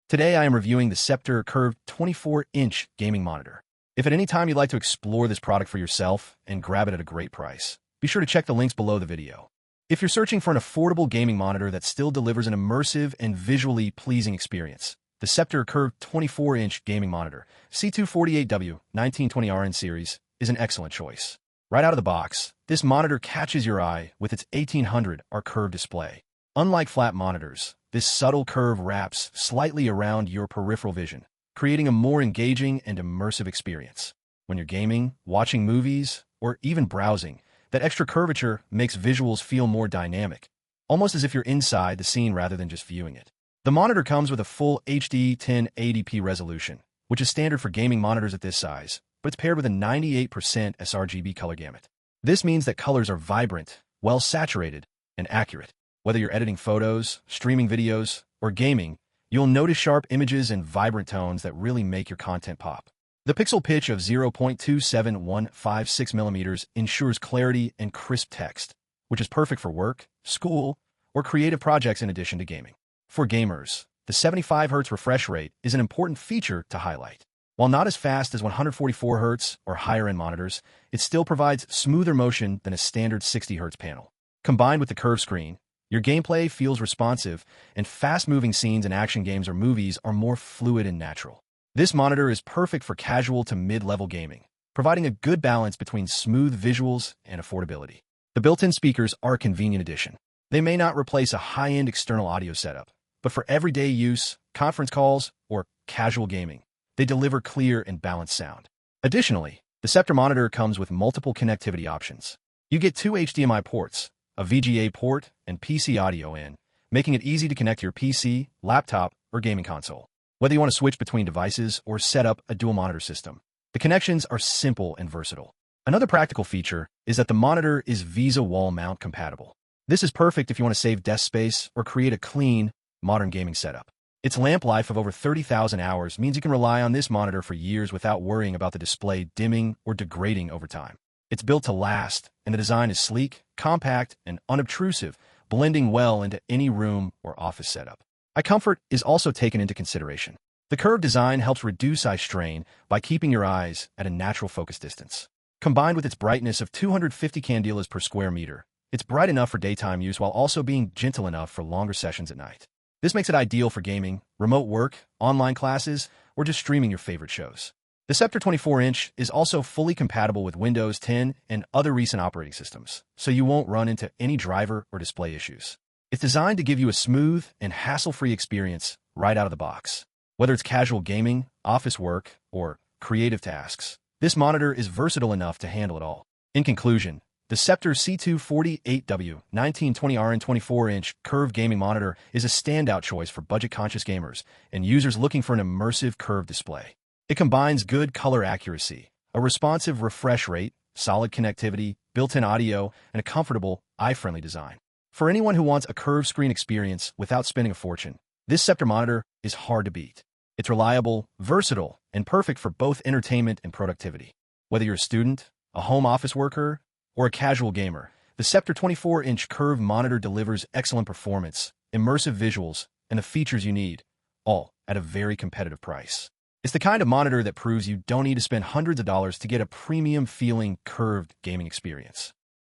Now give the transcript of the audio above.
Today I am reviewing the Sceptre curved 24-inch gaming monitor. If at any time you'd like to explore this product for yourself and grab it at a great price, be sure to check the links below the video. If you're searching for an affordable gaming monitor that still delivers an immersive and visually pleasing experience, the Sceptre curved 24-inch gaming monitor, C248W-1920RN Series, is an excellent choice. Right out of the box, this monitor catches your eye with its 1800R curved display. Unlike flat monitors, this subtle curve wraps slightly around your peripheral vision, creating a more engaging and immersive experience. When you're gaming, watching movies, or even browsing, that extra curvature makes visuals feel more dynamic, almost as if you're inside the scene rather than just viewing it. The monitor comes with a full HD 1080p resolution, which is standard for gaming monitors at this size, but it's paired with a 98% sRGB color gamut. This means that colors are vibrant, well-saturated, and accurate. Whether you're editing photos, streaming videos, or gaming, you'll notice sharp images and vibrant tones that really make your content pop. The pixel pitch of 0.27156 mm ensures clarity and crisp text, which is perfect for work, school, or creative projects in addition to gaming. For gamers, the 75 Hz refresh rate is an important feature to highlight. While not as fast as 144 Hz or higher-end monitors, it still provides smoother motion than a standard 60 Hz panel. Combined with the curved screen, your gameplay feels responsive, and fast-moving scenes in action games or movies are more fluid and natural. This monitor is perfect for casual to mid-level gaming, providing a good balance between smooth visuals and affordability. The built-in speakers are a convenient addition. They may not replace a high-end external audio setup, but for everyday use, conference calls, or casual gaming, they deliver clear and balanced sound. Additionally, the Sceptre monitor comes with multiple connectivity options. You get two HDMI ports, a VGA port, and PC audio in, making it easy to connect your PC, laptop, or gaming console. Whether you want to switch between devices or set up a dual monitor system, the connections are simple and versatile. Another practical feature is that the monitor is VESA wall mount compatible. This is perfect if you want to save desk space or create a clean, modern gaming setup. Its lamp life of over 30,000 hours means you can rely on this monitor for years without worrying about the display dimming or degrading over time. It's built to last, and the design is sleek, compact, and unobtrusive, blending well into any room or office setup. Eye comfort is also taken into consideration. The curved design helps reduce eye strain by keeping your eyes at a natural focus distance. Combined with its brightness of 250 candelas per square meter, it's bright enough for daytime use while also being gentle enough for longer sessions at night. This makes it ideal for gaming, remote work, online classes, or just streaming your favorite shows. The Sceptre 24-inch is also fully compatible with Windows 10 and other recent operating systems, so you won't run into any driver or display issues. It's designed to give you a smooth and hassle-free experience right out of the box. Whether it's casual gaming, office work, or creative tasks, this monitor is versatile enough to handle it all. In conclusion, the Sceptre C248W-1920RN 24-inch curved gaming monitor is a standout choice for budget-conscious gamers and users looking for an immersive curved display. It combines good color accuracy, a responsive refresh rate, solid connectivity, built-in audio, and a comfortable, eye-friendly design. For anyone who wants a curved screen experience without spending a fortune, this Sceptre monitor is hard to beat. It's reliable, versatile, and perfect for both entertainment and productivity. Whether you're a student, a home office worker, or a casual gamer, the Sceptre 24-inch curved monitor delivers excellent performance, immersive visuals, and the features you need, all at a very competitive price. It's the kind of monitor that proves you don't need to spend hundreds of dollars to get a premium-feeling curved gaming experience.